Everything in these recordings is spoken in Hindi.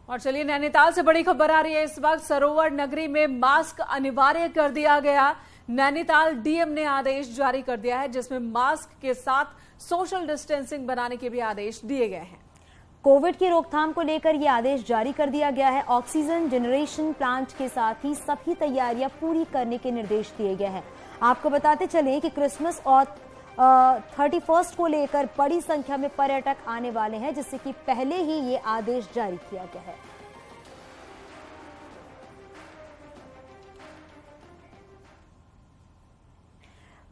और चलिए नैनीताल से बड़ी खबर आ रही है। इस वक्त सरोवर नगरी में मास्क अनिवार्य कर दिया गया। नैनीताल डीएम ने आदेश जारी कर दिया है जिसमें मास्क के साथ सोशल डिस्टेंसिंग बनाने के भी आदेश दिए गए हैं। कोविड की रोकथाम को लेकर यह आदेश जारी कर दिया गया है। ऑक्सीजन जनरेशन प्लांट के साथ ही सभी तैयारियां पूरी करने के निर्देश दिए गए हैं। आपको बताते चलें कि क्रिसमस और 31 को लेकर बड़ी संख्या में पर्यटक आने वाले हैं, जिससे कि पहले ही ये आदेश जारी किया गया है।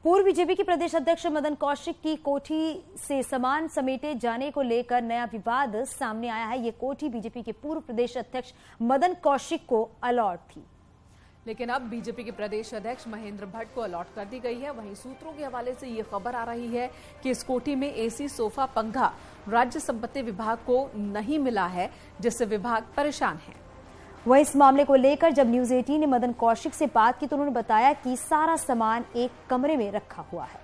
पूर्व बीजेपी के प्रदेश अध्यक्ष मदन कौशिक की कोठी से सामान समेटे जाने को लेकर नया विवाद सामने आया है। ये कोठी बीजेपी के पूर्व प्रदेश अध्यक्ष मदन कौशिक को अलॉट थी, लेकिन अब बीजेपी के प्रदेश अध्यक्ष महेंद्र भट्ट को अलॉट कर दी गई है। वहीं सूत्रों के हवाले से ये खबर आ रही है कि इस कोठी में एसी, सोफा, पंखा राज्य संपत्ति विभाग को नहीं मिला है, जिससे विभाग परेशान है। वह इस मामले को लेकर जब न्यूज 18 ने मदन कौशिक से बात की तो उन्होंने बताया कि सारा सामान एक कमरे में रखा हुआ है।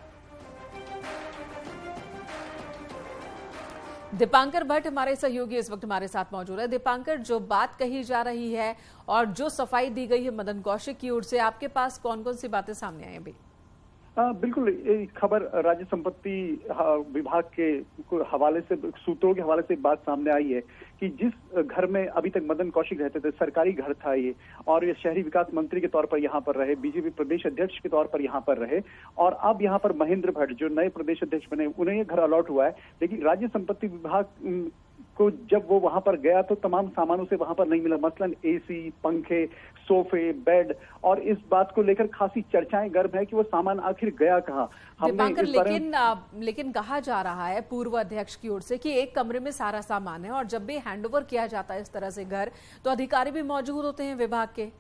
दीपांकर भट्ट हमारे सहयोगी इस वक्त हमारे साथ मौजूद है। दीपांकर, जो बात कही जा रही है और जो सफाई दी गई है मदन कौशिक की ओर से, आपके पास कौन कौन सी बातें सामने आई अभी? बिल्कुल, ये खबर राज्य संपत्ति विभाग के हवाले से, सूत्रों के हवाले से एक बात सामने आई है कि जिस घर में अभी तक मदन कौशिक रहते थे, सरकारी घर था ये, और ये शहरी विकास मंत्री के तौर पर यहाँ पर रहे, बीजेपी प्रदेश अध्यक्ष के तौर पर यहाँ पर रहे, और अब यहाँ पर महेंद्र भट्ट जो नए प्रदेश अध्यक्ष बने, उन्हें ये घर अलॉट हुआ है। लेकिन राज्य संपत्ति विभाग को जब वो वहां पर गया तो तमाम सामानों से वहां पर नहीं मिला, मसलन एसी, पंखे, सोफे, बेड, और इस बात को लेकर खासी चर्चाएं गर्म है कि वो सामान आखिर गया कहाँ। लेकिन कहा जा रहा है पूर्व अध्यक्ष की ओर से कि एक कमरे में सारा सामान है और जब भी हैंडओवर किया जाता है इस तरह से घर, तो अधिकारी भी मौजूद होते हैं विभाग के।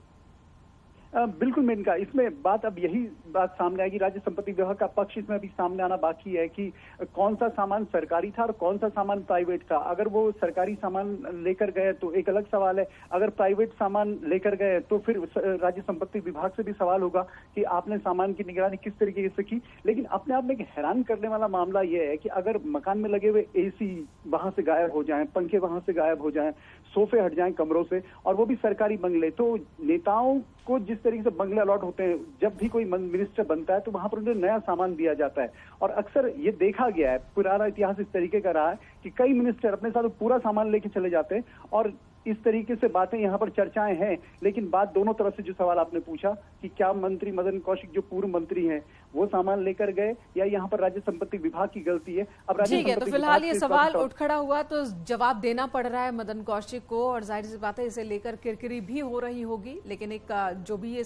बिल्कुल मेनका, इसमें बात अब यही बात सामने आएगी। राज्य संपत्ति विभाग का पक्ष इसमें अभी सामने आना बाकी है कि कौन सा सामान सरकारी था और कौन सा सामान प्राइवेट था। अगर वो सरकारी सामान लेकर गए तो एक अलग सवाल है, अगर प्राइवेट सामान लेकर गए तो फिर राज्य संपत्ति विभाग से भी सवाल होगा कि आपने सामान की निगरानी किस तरीके से की। लेकिन अपने आप में एक हैरान करने वाला मामला यह है कि अगर मकान में लगे हुए एसी वहां से गायब हो जाएं, पंखे वहां से गायब हो जाएं, सोफे हट जाएं कमरों से, और वो भी सरकारी बंगले, तो नेताओं को जिस तरीके से बंगले अलॉट होते हैं, जब भी कोई मिनिस्टर बनता है तो वहां पर उन्हें नया सामान दिया जाता है। और अक्सर ये देखा गया है, पुराना इतिहास इस तरीके का रहा है कि कई मिनिस्टर अपने साथ पूरा सामान लेके चले जाते हैं, और इस तरीके से बातें यहाँ पर चर्चाएं हैं। लेकिन बात दोनों तरफ से, जो सवाल आपने पूछा कि क्या मंत्री मदन कौशिक जो पूर्व मंत्री हैं वो सामान लेकर गए या यहाँ पर राज्य संपत्ति विभाग की गलती है, अब ठीक है, तो फिलहाल ये सवाल उठ खड़ा हुआ तो जवाब देना पड़ रहा है मदन कौशिक को, और जाहिर सी बात है इसे लेकर किरकिरी भी हो रही होगी। लेकिन एक जो भी ये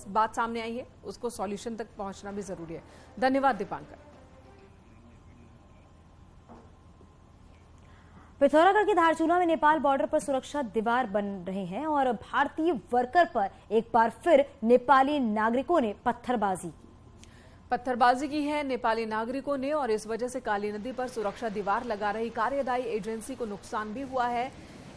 बात सामने आई है उसको सॉल्यूशन तक पहुंचना भी जरूरी है। धन्यवाद दीपांकर। पिथौरागढ़ के धारचूला में नेपाल बॉर्डर पर सुरक्षा दीवार बन रहे हैं और भारतीय वर्कर पर एक बार फिर नेपाली नागरिकों ने पत्थरबाजी की है नेपाली नागरिकों ने, और इस वजह से काली नदी पर सुरक्षा दीवार लगा रही कार्यदायी एजेंसी को नुकसान भी हुआ है।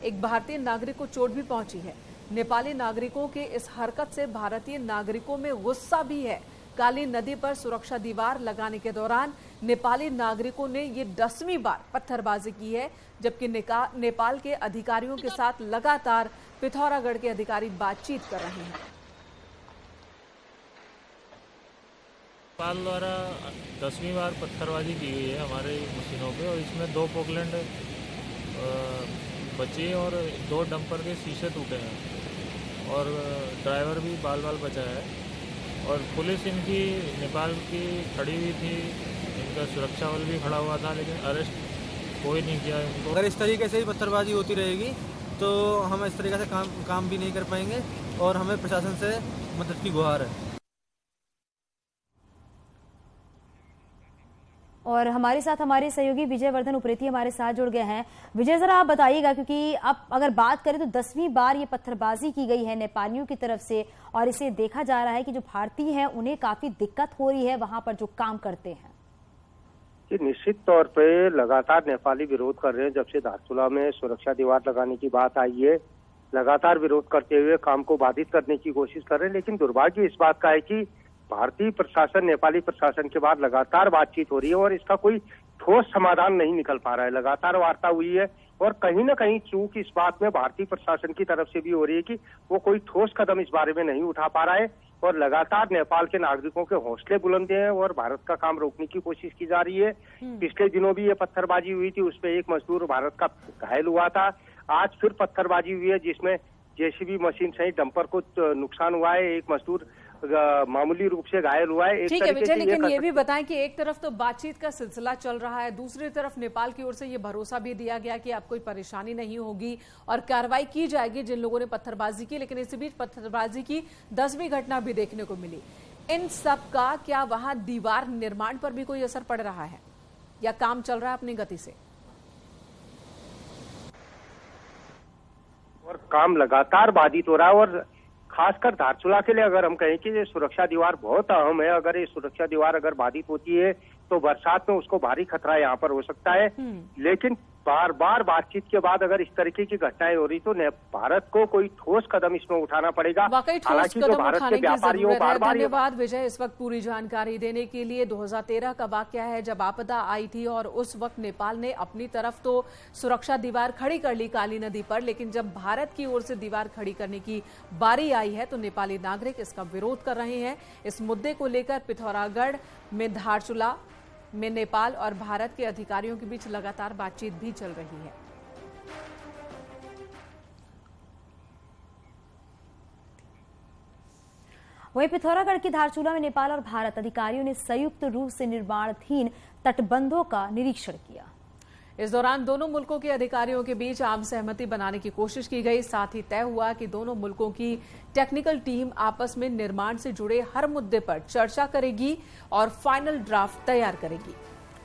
एक भारतीय नागरिक को चोट भी पहुंची है। नेपाली नागरिकों के इस हरकत से भारतीय नागरिकों में गुस्सा भी है। काली नदी पर सुरक्षा दीवार लगाने के दौरान नेपाली नागरिकों ने ये 10वीं बार पत्थरबाजी की है, जबकि नेपाल के अधिकारियों के साथ लगातार पिथौरागढ़ के अधिकारी बातचीत कर रहे हैं। नेपाल द्वारा 10वीं बार पत्थरबाजी की गई है हमारे मशीनों पे, और इसमें 2 पोकलैंड बचे और 2 डंपर के शीशे टूटे हैं और ड्राइवर भी बाल बचा है। और पुलिस इनकी नेपाल की खड़ी हुई थी, इनका सुरक्षा बल भी खड़ा हुआ था, लेकिन अरेस्ट कोई नहीं किया इनको। अगर इस तरीके से ही पत्थरबाजी होती रहेगी तो हम इस तरीके से काम भी नहीं कर पाएंगे, और हमें प्रशासन से मदद की गुहार है। और हमारे साथ हमारे सहयोगी विजय वर्धन उप्रेती हमारे साथ जुड़ गए हैं। विजय, जरा आप बताइएगा, क्योंकि अब अगर बात करें तो 10वीं बार ये पत्थरबाजी की गई है नेपालियों की तरफ से, और इसे देखा जा रहा है कि जो भारतीय हैं उन्हें काफी दिक्कत हो रही है वहां पर जो काम करते हैं। निश्चित तौर पे लगातार नेपाली विरोध कर रहे हैं। जब से धारचूला में सुरक्षा दीवार लगाने की बात आई है, लगातार विरोध करते हुए काम को बाधित करने की कोशिश कर रहे हैं। लेकिन दुर्भाग्य इस बात का है कि भारतीय प्रशासन, नेपाली प्रशासन के बाद लगातार बातचीत हो रही है और इसका कोई ठोस समाधान नहीं निकल पा रहा है। लगातार वार्ता हुई है और कहीं ना कहीं चूक इस बात में भारतीय प्रशासन की तरफ से भी हो रही है कि वो कोई ठोस कदम इस बारे में नहीं उठा पा रहा है और लगातार नेपाल के नागरिकों के हौसले बुलंद हैं और भारत का काम रोकने की कोशिश की जा रही है। पिछले दिनों भी ये पत्थरबाजी हुई थी, उसमें एक मजदूर भारत का घायल हुआ था। आज फिर पत्थरबाजी हुई है जिसमें जेसीबी मशीन सहित डंपर को नुकसान हुआ है, एक मजदूर मामूली रूप से घायल हुआ है। ठीक है विजय, लेकिन ये भी बताएं कि एक तरफ तो बातचीत का सिलसिला चल रहा है, दूसरी तरफ नेपाल की ओर से ये भरोसा भी दिया गया कि अब कोई परेशानी नहीं होगी और कार्रवाई की जाएगी जिन लोगों ने पत्थरबाजी की, लेकिन इसी बीच पत्थरबाजी की 10वीं घटना भी देखने को मिली। इन सब का क्या वहां दीवार निर्माण पर भी कोई असर पड़ रहा है या काम चल रहा है अपनी गति से? और काम लगातार बाधित हो रहा है और खासकर धारचूला के लिए अगर हम कहें कि ये सुरक्षा दीवार बहुत अहम है। अगर ये सुरक्षा दीवार अगर बाधित होती है तो बरसात में उसको भारी खतरा यहाँ पर हो सकता है। लेकिन बार बार बातचीत के बाद अगर इस तरीके की घटनाएं हो रही तो भारत को कोई ठोस कदम इसमें उठाना पड़ेगा। वाकई ठोस कदम उठाने की जरूरत है। धन्यवाद विजय इस वक्त पूरी जानकारी देने के लिए। 2013 का वाकया है जब आपदा आई थी और उस वक्त नेपाल ने अपनी तरफ तो सुरक्षा दीवार खड़ी कर ली काली नदी पर, लेकिन जब भारत की ओर से दीवार खड़ी करने की बारी आई है तो नेपाली नागरिक इसका विरोध कर रहे हैं। इस मुद्दे को लेकर पिथौरागढ़ में धारचूला में नेपाल और भारत के अधिकारियों के बीच लगातार बातचीत भी चल रही है। वहीं पिथौरागढ़ की धारचूला में नेपाल और भारत अधिकारियों ने संयुक्त रूप से निर्माणाधीन तटबंधों का निरीक्षण किया। इस दौरान दोनों मुल्कों के अधिकारियों के बीच आम सहमति बनाने की कोशिश की गई। साथ ही तय हुआ कि दोनों मुल्कों की टेक्निकल टीम आपस में निर्माण से जुड़े हर मुद्दे पर चर्चा करेगी और फाइनल ड्राफ्ट तैयार करेगी।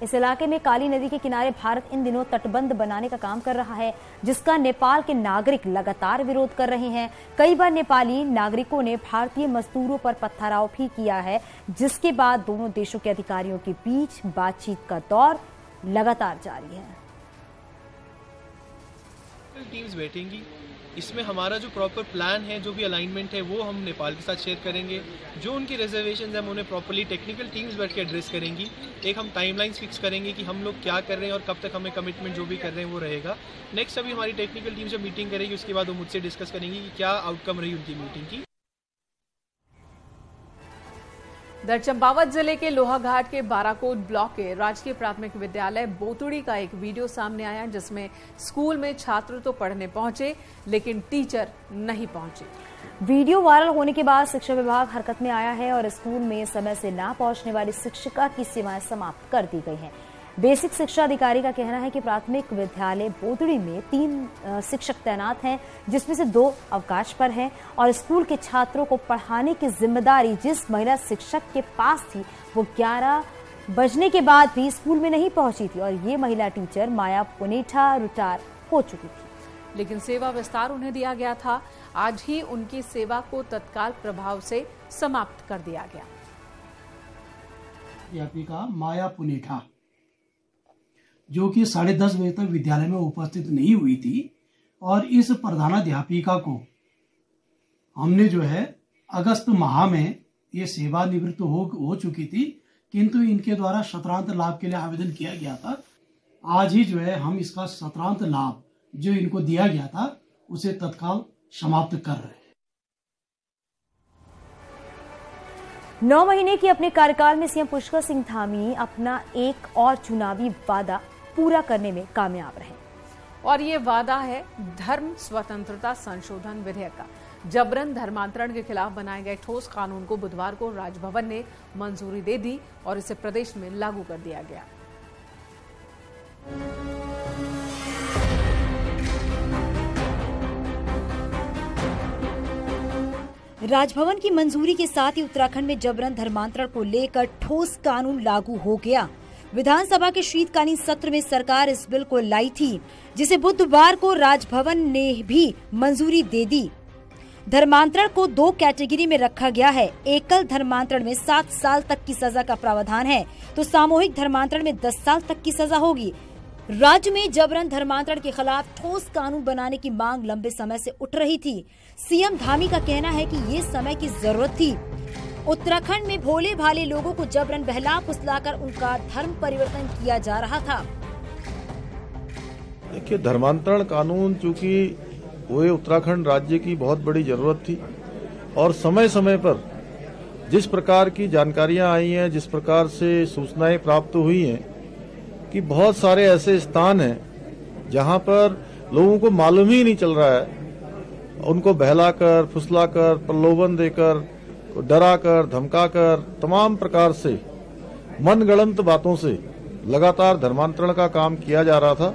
इस इलाके में काली नदी के किनारे भारत इन दिनों तटबंध बनाने का काम कर रहा है, जिसका नेपाल के नागरिक लगातार विरोध कर रहे हैं। कई बार नेपाली नागरिकों ने भारतीय मजदूरों पर पथराव भी किया है, जिसके बाद दोनों देशों के अधिकारियों के बीच बातचीत का दौर लगातार जारी है। टीम्स बैठेंगी, इसमें हमारा जो प्रॉपर प्लान है, जो भी अलाइनमेंट है, वो हम नेपाल के साथ शेयर करेंगे। जो उनकी रिजर्वेशन है हम उन्हें प्रॉपरली टेक्निकल टीम्स बैठ के एड्रेस करेंगी। एक हम टाइमलाइंस फिक्स करेंगे कि हम लोग क्या कर रहे हैं और कब तक हमें कमिटमेंट जो भी कर रहे हैं वो रहेगा। नेक्स्ट अभी हमारी टेक्निकल टीम जब मीटिंग करेगी उसके बाद वो मुझसे डिस्कस करेंगी कि क्या आउटकम रही उनकी मीटिंग की। दर चंपावत जिले के लोहाघाट के बाराकोट ब्लॉक के राजकीय प्राथमिक विद्यालय बोतुड़ी का एक वीडियो सामने आया जिसमें स्कूल में छात्र तो पढ़ने पहुंचे लेकिन टीचर नहीं पहुंचे। वीडियो वायरल होने के बाद शिक्षा विभाग हरकत में आया है और स्कूल में समय से ना पहुंचने वाली शिक्षिका की सेवाएं समाप्त कर दी गई हैं। बेसिक शिक्षा अधिकारी का कहना है कि प्राथमिक विद्यालय बोतुड़ी में 3 शिक्षक तैनात हैं, जिसमें से 2 अवकाश पर हैं और स्कूल के छात्रों को पढ़ाने की जिम्मेदारी जिस महिला शिक्षक के पास थी वो 11 बजने के बाद भी स्कूल में नहीं पहुंची थी और ये महिला टीचर माया पुनेठा रिटायर हो चुकी थी, लेकिन सेवा विस्तार उन्हें दिया गया था। आज ही उनकी सेवा को तत्काल प्रभाव से समाप्त कर दिया गया। अध्यापिका माया पुनेठा जो कि 10:30 बजे तक विद्यालय में उपस्थित नहीं हुई थी और इस प्रधानाध्यापिका को हमने जो है अगस्त माह में ये सेवानिवृत्त हो चुकी थी, किंतु इनके द्वारा सत्रांत लाभ के लिए आवेदन किया गया था। आज ही जो है हम इसका सत्रांत लाभ जो इनको दिया गया था उसे तत्काल समाप्त कर रहे हैं। 9 महीने की अपने कार्यकाल में सीएम पुष्कर सिंह धामी अपना एक और चुनावी वादा पूरा करने में कामयाब रहे और ये वादा है धर्म स्वतंत्रता संशोधन विधेयक का। जबरन धर्मांतरण के खिलाफ बनाए गए ठोस कानून को बुधवार को राजभवन ने मंजूरी दे दी और इसे प्रदेश में लागू कर दिया गया। राजभवन की मंजूरी के साथ ही उत्तराखंड में जबरन धर्मांतरण को लेकर ठोस कानून लागू हो गया। विधानसभा के शीतकालीन सत्र में सरकार इस बिल को लाई थी, जिसे बुधवार को राजभवन ने भी मंजूरी दे दी। धर्मांतरण को 2 कैटेगरी में रखा गया है। एकल धर्मांतरण में 7 साल तक की सजा का प्रावधान है, तो सामूहिक धर्मांतरण में 10 साल तक की सजा होगी। राज्य में जबरन धर्मांतरण के खिलाफ ठोस कानून बनाने की मांग लंबे समय से उठ रही थी। सीएम धामी का कहना है कि ये समय की जरूरत थी। उत्तराखंड में भोले भाले लोगों को जबरन बहला फुसलाकर उनका धर्म परिवर्तन किया जा रहा था। देखिए, धर्मांतरण कानून चूंकि वो उत्तराखंड राज्य की बहुत बड़ी जरूरत थी और समय समय पर जिस प्रकार की जानकारियां आई हैं, जिस प्रकार से सूचनाएं प्राप्त हुई हैं कि बहुत सारे ऐसे स्थान हैं जहां पर लोगों को मालूम ही नहीं चल रहा है, उनको बहलाकर, फुसलाकर, प्रलोभन देकर, डराकर, धमकाकर, तमाम प्रकार से मनगढ़ंत बातों से लगातार धर्मांतरण का काम किया जा रहा था।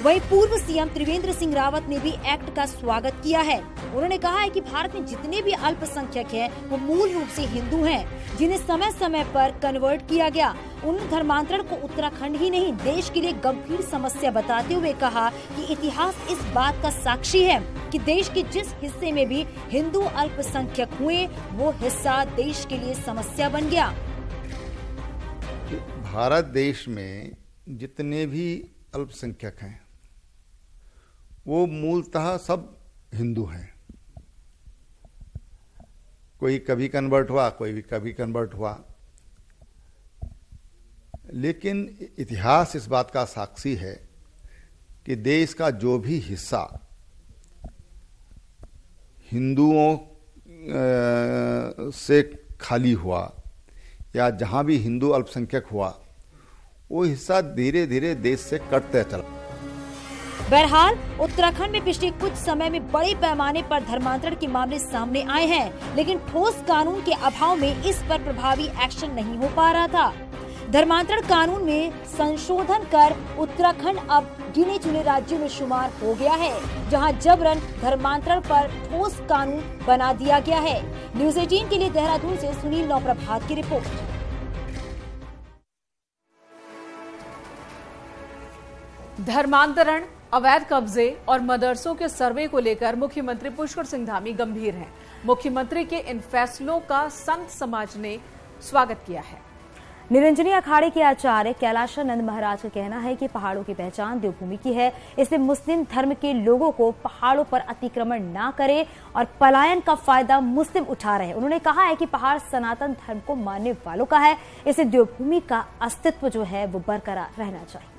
वहीं पूर्व सीएम त्रिवेंद्र सिंह रावत ने भी एक्ट का स्वागत किया है। उन्होंने कहा है कि भारत में जितने भी अल्पसंख्यक हैं, वो मूल रूप से हिंदू हैं, जिन्हें समय समय पर कन्वर्ट किया गया। उन्होंने धर्मांतरण को उत्तराखंड ही नहीं, देश के लिए गंभीर समस्या बताते हुए कहा कि इतिहास इस बात का साक्षी है कि देश के जिस हिस्से में भी हिंदू अल्पसंख्यक हुए, वो हिस्सा देश के लिए समस्या बन गया। भारत देश में जितने भी अल्पसंख्यक हैं, वो मूलतः सब हिंदू हैं। कोई कभी कन्वर्ट हुआ, कोई भी कभी कन्वर्ट हुआ, लेकिन इतिहास इस बात का साक्षी है कि देश का जो भी हिस्सा हिंदुओं से खाली हुआ या जहां भी हिंदू अल्पसंख्यक हुआ, वो हिस्सा धीरे धीरे देश से कटते चला। बहरहाल उत्तराखंड में पिछले कुछ समय में बड़े पैमाने पर धर्मांतरण के मामले सामने आए हैं, लेकिन ठोस कानून के अभाव में इस पर प्रभावी एक्शन नहीं हो पा रहा था। धर्मांतरण कानून में संशोधन कर उत्तराखंड अब गिने चुने राज्यों में शुमार हो गया है, जहां जबरन धर्मांतरण पर ठोस कानून बना दिया गया है। न्यूज़ 18 के लिए देहरादून से सुनील नौप्रभात की रिपोर्ट। धर्मांतरण, अवैध कब्जे और मदरसों के सर्वे को लेकर मुख्यमंत्री पुष्कर सिंह धामी गंभीर हैं। मुख्यमंत्री के इन फैसलों का संत समाज ने स्वागत किया है। निरंजनी अखाड़े के आचार्य कैलाशानंद महाराज का कहना है कि पहाड़ों की पहचान देवभूमि की है, इसलिए मुस्लिम धर्म के लोगों को पहाड़ों पर अतिक्रमण ना करे और पलायन का फायदा मुस्लिम उठा रहे हैं। उन्होंने कहा है कि पहाड़ सनातन धर्म को मानने वालों का है, इसलिए देवभूमि का अस्तित्व जो है वो बरकरार रहना चाहिए।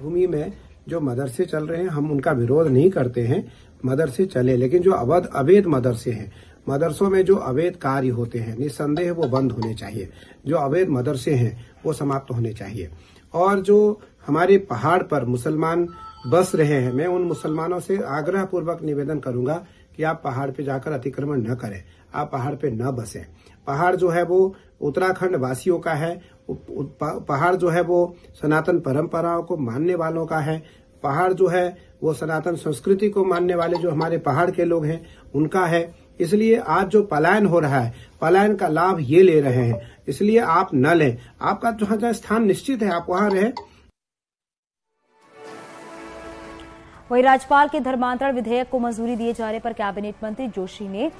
भूमि में जो मदरसे चल रहे हैं, हम उनका विरोध नहीं करते हैं, मदरसे चले, लेकिन जो अवैध मदरसे हैं, मदरसों में जो अवैध कार्य होते हैं, निस्संदेह वो बंद होने चाहिए। जो अवैध मदरसे हैं वो समाप्त होने चाहिए। और जो हमारे पहाड़ पर मुसलमान बस रहे हैं, मैं उन मुसलमानों से आग्रह पूर्वक निवेदन करूंगा कि आप पहाड़ पे जाकर अतिक्रमण न करें, आप पहाड़ पे न बसें। पहाड़ जो है वो उत्तराखंड वासियों का है, पहाड़ जो है वो सनातन परंपराओं को मानने वालों का है, पहाड़ जो है वो सनातन संस्कृति को मानने वाले जो हमारे पहाड़ के लोग हैं उनका है। इसलिए आज जो पलायन हो रहा है, पलायन का लाभ ये ले रहे हैं, इसलिए आप न लें। आपका जहाँ स्थान निश्चित है, आप वहां रहें। वहीं राज्यपाल के धर्मांतरण विधेयक को मंजूरी दिए जाने पर कैबिनेट मंत्री जोशी ने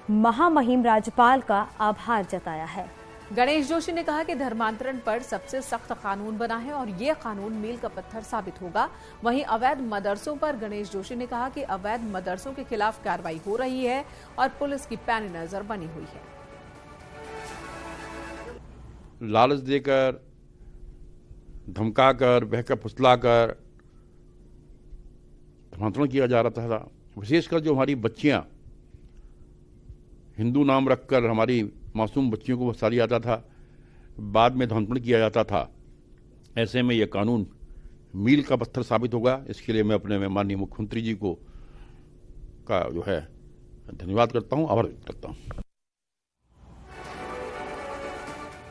महामहिम राज्यपाल का आभार जताया है। गणेश जोशी ने कहा कि धर्मांतरण पर सबसे सख्त कानून बना है और ये कानून मील का पत्थर साबित होगा। वहीं अवैध मदरसों पर गणेश जोशी ने कहा कि अवैध मदरसों के खिलाफ कार्रवाई हो रही है और पुलिस की पैनी नजर बनी हुई है। लालच देकर, धमकाकर, बहकर, फुसलाकर धर्मांतरण किया जा रहा था। विशेषकर जो हमारी बच्चियां हिंदू नाम रखकर हमारी मासूम बच्चियों को फंसा दिया जाता था, बाद में धर्मांतरण किया जाता था। ऐसे में यह कानून मील का पत्थर साबित होगा। इसके लिए मैं अपने माननीय मुख्यमंत्री जी को का जो है धन्यवाद करता हूं, आभार व्यक्त करता हूं।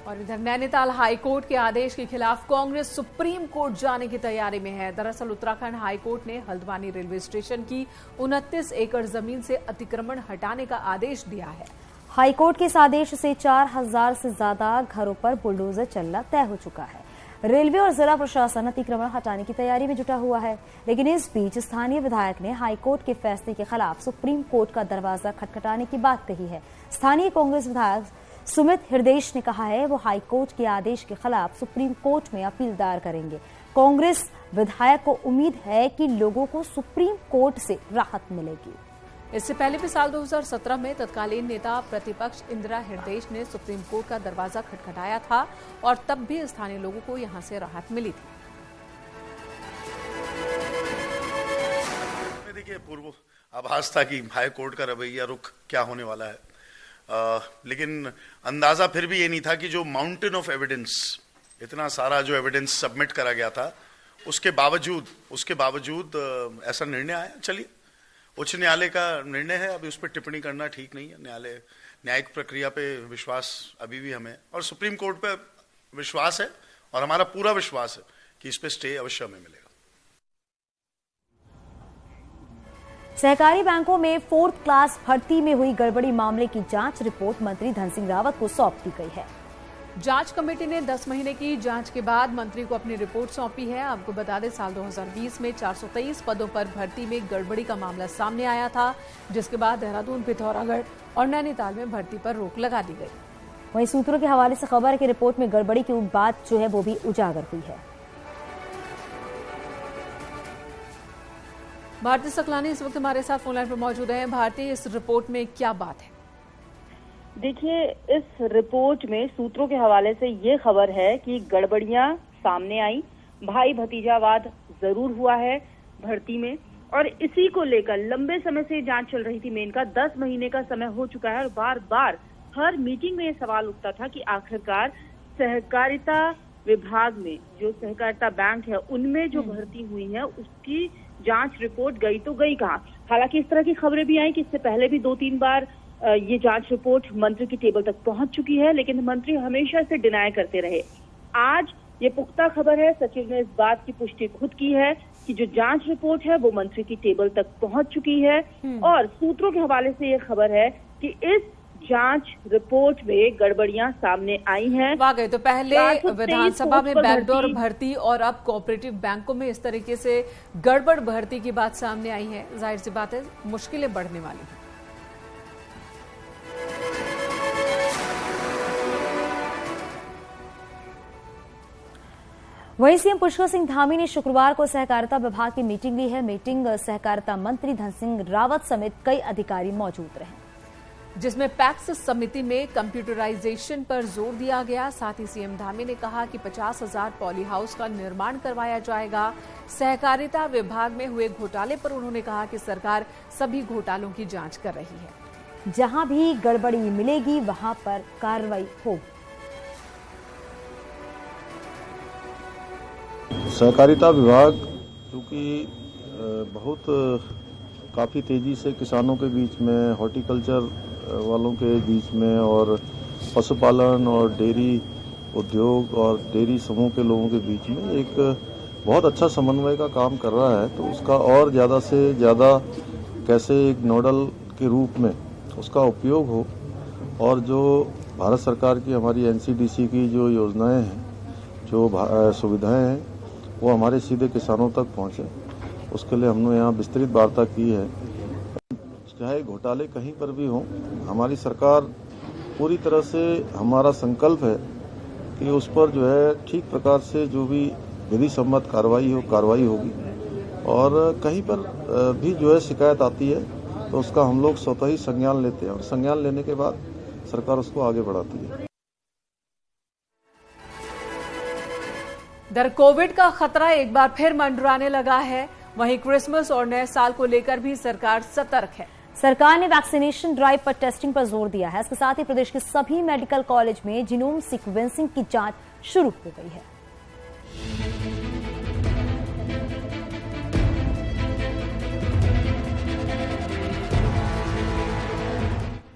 और इधर नैनीताल हाईकोर्ट के आदेश के खिलाफ कांग्रेस सुप्रीम कोर्ट जाने की तैयारी में है। दरअसल उत्तराखंड हाईकोर्ट ने हल्द्वानी रेलवे स्टेशन की 29 एकड़ जमीन से अतिक्रमण हटाने का आदेश दिया है। हाईकोर्ट के इस आदेश से 4000 से ज्यादा घरों पर बुलडोजर चलना तय हो चुका है। रेलवे और जिला प्रशासन अतिक्रमण हटाने की तैयारी में जुटा हुआ है, लेकिन इस बीच स्थानीय विधायक ने हाईकोर्ट के फैसले के खिलाफ सुप्रीम कोर्ट का दरवाजा खटखटाने की बात कही है। स्थानीय कांग्रेस विधायक सुमित हृदयेश ने कहा है वो हाईकोर्ट के आदेश के खिलाफ सुप्रीम कोर्ट में अपील दायर करेंगे। कांग्रेस विधायक को उम्मीद है कि लोगों को सुप्रीम कोर्ट से राहत मिलेगी। इससे पहले भी साल 2017 में तत्कालीन नेता प्रतिपक्ष इंदिरा हृदयेश ने सुप्रीम कोर्ट का दरवाजा खटखटाया था और तब भी स्थानीय लोगों को यहां से राहत मिली थी। देखिए, पूर्व आभास था कि हाई कोर्ट का रवैया रुख क्या होने वाला है, लेकिन अंदाजा फिर भी ये नहीं था कि जो माउंटेन ऑफ एविडेंस, इतना सारा जो एविडेंस सबमिट करा गया था, उसके बावजूद ऐसा निर्णय आया। चलिए, उच्च न्यायालय का निर्णय है, अभी उस पर टिप्पणी करना ठीक नहीं है। न्यायिक प्रक्रिया पे विश्वास अभी भी हमें, और सुप्रीम कोर्ट पे विश्वास है, और हमारा पूरा विश्वास है कि इस पे स्टे अवश्य हमें मिलेगा। सहकारी बैंकों में 4th क्लास भर्ती में हुई गड़बड़ी मामले की जांच रिपोर्ट मंत्री धन सिंह रावत को सौंप दी गई है। जांच कमेटी ने 10 महीने की जांच के बाद मंत्री को अपनी रिपोर्ट सौंपी है। आपको बता दें, साल 2020 में 423 पदों पर भर्ती में गड़बड़ी का मामला सामने आया था, जिसके बाद देहरादून, पिथौरागढ़ और नैनीताल में भर्ती पर रोक लगा दी गई। वहीं सूत्रों के हवाले से खबर है कि रिपोर्ट में गड़बड़ी की बात जो है वो भी उजागर हुई है। भारती सकलानी इस वक्त हमारे साथ फोनलाइन पर मौजूद हैं। भारती, इस रिपोर्ट में क्या बात है? देखिए, इस रिपोर्ट में सूत्रों के हवाले से ये खबर है कि गड़बड़ियां सामने आई, भाई भतीजावाद जरूर हुआ है भर्ती में, और इसी को लेकर लंबे समय से जांच चल रही थी। मेनका 10 महीने का समय हो चुका है, और बार बार हर मीटिंग में ये सवाल उठता था कि आखिरकार सहकारिता विभाग में जो सहकारिता बैंक है उनमें जो भर्ती हुई है उसकी जांच रिपोर्ट गई तो गई कहाँ। हालांकि इस तरह की खबरें भी आई कि इससे पहले भी 2-3 बार ये जांच रिपोर्ट मंत्री की टेबल तक पहुंच चुकी है, लेकिन मंत्री हमेशा इसे डिनाई करते रहे। आज ये पुख्ता खबर है, सचिव ने इस बात की पुष्टि खुद की है कि जो जांच रिपोर्ट है वो मंत्री की टेबल तक पहुंच चुकी है, और सूत्रों के हवाले से ये खबर है कि इस जांच रिपोर्ट में गड़बड़ियां सामने आई हैं। वाकई तो पहले विधानसभा में बैकडोर भर्ती और अब कोऑपरेटिव बैंकों में इस तरीके से गड़बड़ भर्ती की बात सामने आई है, जाहिर सी बात है मुश्किलें बढ़ने वाली हैं। वहीं सीएम पुष्कर सिंह धामी ने शुक्रवार को सहकारिता विभाग की मीटिंग ली है। मीटिंग सहकारिता मंत्री धन सिंह रावत समेत कई अधिकारी मौजूद रहे, जिसमें पैक्स समिति में कंप्यूटराइजेशन पर जोर दिया गया। साथ ही सीएम धामी ने कहा कि 50,000 पॉली हाउस का निर्माण करवाया जाएगा। सहकारिता विभाग में हुए घोटाले पर उन्होंने कहा कि सरकार सभी घोटालों की जांच कर रही है। जहां भी गड़बड़ी मिलेगी वहां पर कार्रवाई होगी। सहकारिता विभाग चूँकि बहुत काफ़ी तेज़ी से किसानों के बीच में, हॉर्टिकल्चर वालों के बीच में, और पशुपालन और डेयरी उद्योग और डेयरी समूह के लोगों के बीच में एक बहुत अच्छा समन्वय का काम कर रहा है, तो उसका और ज़्यादा से ज़्यादा कैसे एक नोडल के रूप में उसका उपयोग हो, और जो भारत सरकार की हमारी एनसीडीसी की जो योजनाएं हैं, जो सुविधाएं हैं, वो हमारे सीधे किसानों तक पहुँचे, उसके लिए हमने यहाँ विस्तृत वार्ता की है। चाहे घोटाले कहीं पर भी हों, हमारी सरकार पूरी तरह से, हमारा संकल्प है कि उस पर जो है ठीक प्रकार से जो भी विधि सम्मत कार्रवाई होगी, और कहीं पर भी जो है शिकायत आती है तो उसका हम लोग स्वतः ही संज्ञान लेते हैं, और संज्ञान लेने के बाद सरकार उसको आगे बढ़ाती है। दर कोविड का खतरा एक बार फिर मंडराने लगा है। वहीं क्रिसमस और नए साल को लेकर भी सरकार सतर्क है। सरकार ने वैक्सीनेशन ड्राइव पर टेस्टिंग पर जोर दिया है। इसके साथ ही प्रदेश के सभी मेडिकल कॉलेज में जीनोम सीक्वेंसिंग की जांच शुरू हो गई है।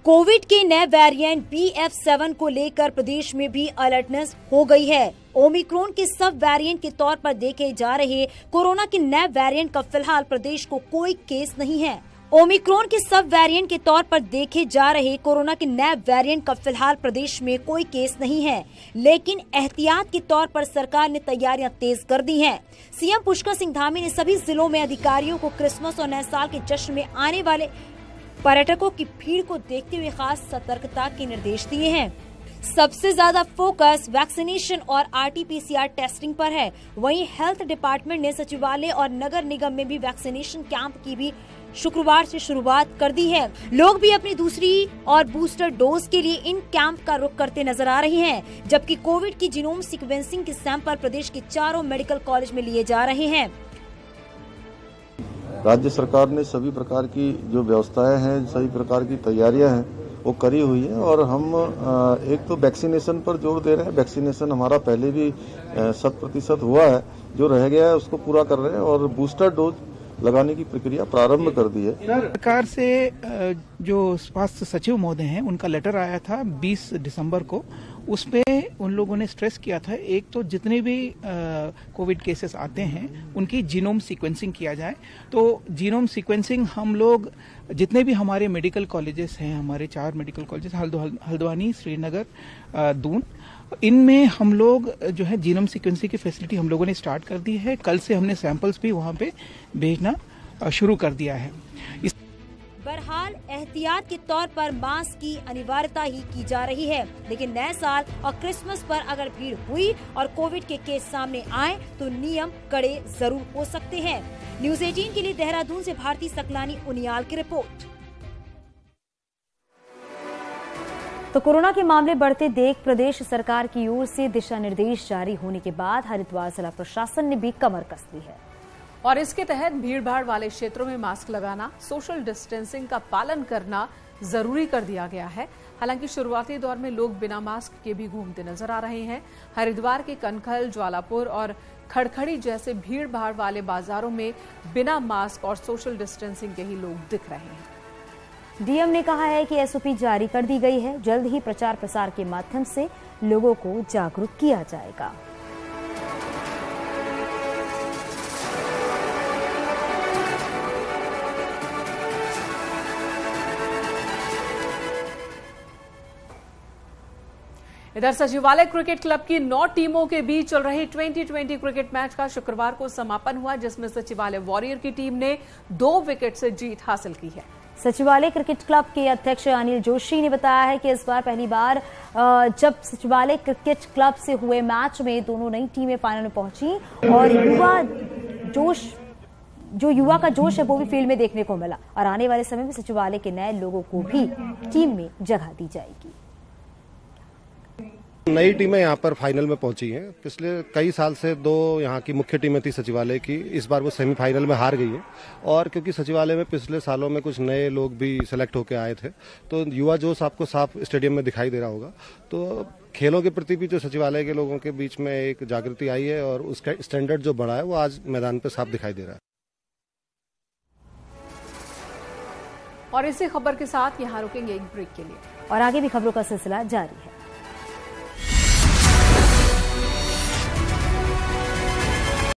कोविड के नए वेरिएंट BF7 को लेकर प्रदेश में भी अलर्टनेस हो गई है। ओमिक्रॉन के सब वेरिएंट के तौर पर देखे जा रहे कोरोना के नए वेरिएंट का फिलहाल प्रदेश को कोई केस नहीं है। ओमिक्रॉन के सब वेरिएंट के तौर पर देखे जा रहे कोरोना के नए वेरिएंट का फिलहाल प्रदेश में कोई केस नहीं है, लेकिन एहतियात के तौर पर सरकार ने तैयारियां तेज कर दी हैं। सीएम पुष्कर सिंह धामी ने सभी जिलों में अधिकारियों को क्रिसमस और नए साल के जश्न में आने वाले पर्यटकों की भीड़ को देखते हुए खास सतर्कता के निर्देश दिए हैं। सबसे ज्यादा फोकस वैक्सीनेशन और RT-PCR टेस्टिंग पर है। वहीं हेल्थ डिपार्टमेंट ने सचिवालय और नगर निगम में भी वैक्सीनेशन कैंप की भी शुक्रवार से शुरुआत कर दी है। लोग भी अपनी दूसरी और बूस्टर डोज के लिए इन कैंप का रुख करते नजर आ रहे हैं, जबकि कोविड की जीनोम सीक्वेंसिंग के सैंपल प्रदेश के चारों मेडिकल कॉलेज में लिए जा रहे हैं। राज्य सरकार ने सभी प्रकार की जो व्यवस्थाएं हैं, सभी प्रकार की तैयारियां हैं वो करी हुई है और हम एक तो वैक्सीनेशन पर जोर दे रहे हैं। वैक्सीनेशन हमारा पहले भी 100% हुआ है, जो रह गया है उसको पूरा कर रहे हैं और बूस्टर डोज लगाने की प्रक्रिया प्रारंभ कर दी है। सरकार से जो स्वास्थ्य सचिव महोदय हैं उनका लेटर आया था 20 दिसंबर को, उसपे उन लोगों ने स्ट्रेस किया था एक तो जितने भी कोविड केसेस आते हैं उनकी जीनोम सीक्वेंसिंग किया जाए। तो जीनोम सीक्वेंसिंग हम लोग जितने भी हमारे मेडिकल कॉलेजेस हैं, हमारे 4 मेडिकल कॉलेजेस हल्द्वानी, श्रीनगर, दून, इनमें हम लोग जो है जीनोम सीक्वेंसिंग की फैसिलिटी हम लोगों ने स्टार्ट कर दी है। कल से हमने सैंपल्स भी वहां पे भेजना शुरू कर दिया है। बहरहाल एहतियात के तौर पर मास्क की अनिवार्यता ही की जा रही है, लेकिन नए साल और क्रिसमस पर अगर भीड़ हुई और कोविड के केस सामने आए तो नियम कड़े जरूर हो सकते हैं। न्यूज़ 18 के लिए देहरादून से भारती सकलानी उनियाल की रिपोर्ट। तो कोरोना के मामले बढ़ते देख प्रदेश सरकार की ओर से दिशा निर्देश जारी होने के बाद हरिद्वार जिला प्रशासन ने भी कमर कस ली है और इसके तहत भीड़भाड़ वाले क्षेत्रों में मास्क लगाना, सोशल डिस्टेंसिंग का पालन करना जरूरी कर दिया गया है। हालांकि शुरुआती दौर में लोग बिना मास्क के भी घूमते नजर आ रहे हैं। हरिद्वार के कनखल, ज्वालापुर और खड़खड़ी जैसे भीड़भाड़ वाले बाजारों में बिना मास्क और सोशल डिस्टेंसिंग के ही लोग दिख रहे हैं। डीएम ने कहा है कि एसओपी जारी कर दी गई है, जल्द ही प्रचार प्रसार के माध्यम से लोगों को जागरूक किया जाएगा। इधर सचिवालय क्रिकेट क्लब की 9 टीमों के बीच चल रही 2020 क्रिकेट मैच का शुक्रवार को समापन हुआ, जिसमें सचिवालय वॉरियर की टीम ने 2 विकेट से जीत हासिल की है। सचिवालय क्रिकेट क्लब के अध्यक्ष अनिल जोशी ने बताया है कि इस बार पहली बार जब सचिवालय क्रिकेट क्लब से हुए मैच में दोनों नई टीमें फाइनल में पहुंची और युवा का जोश है वो भी फील्ड में देखने को मिला और आने वाले समय में सचिवालय के नए लोगों को भी टीम में जगह दी जाएगी। नई टीमें यहाँ पर फाइनल में पहुंची हैं। पिछले कई साल से 2 यहाँ की मुख्य टीमें थी सचिवालय की, इस बार वो सेमीफाइनल में हार गई है और क्योंकि सचिवालय में पिछले सालों में कुछ नए लोग भी सेलेक्ट होकर आए थे तो युवा जोश आपको साफ स्टेडियम में दिखाई दे रहा होगा। तो खेलों के प्रति भी जो सचिवालय के लोगों के बीच में एक जागृति आई है और उसका स्टैंडर्ड जो बढ़ा है वो आज मैदान पर साफ दिखाई दे रहा है। और इसी खबर के साथ यहाँ रुकेंगे एक ब्रेक के लिए और आगे भी खबरों का सिलसिला जारी है।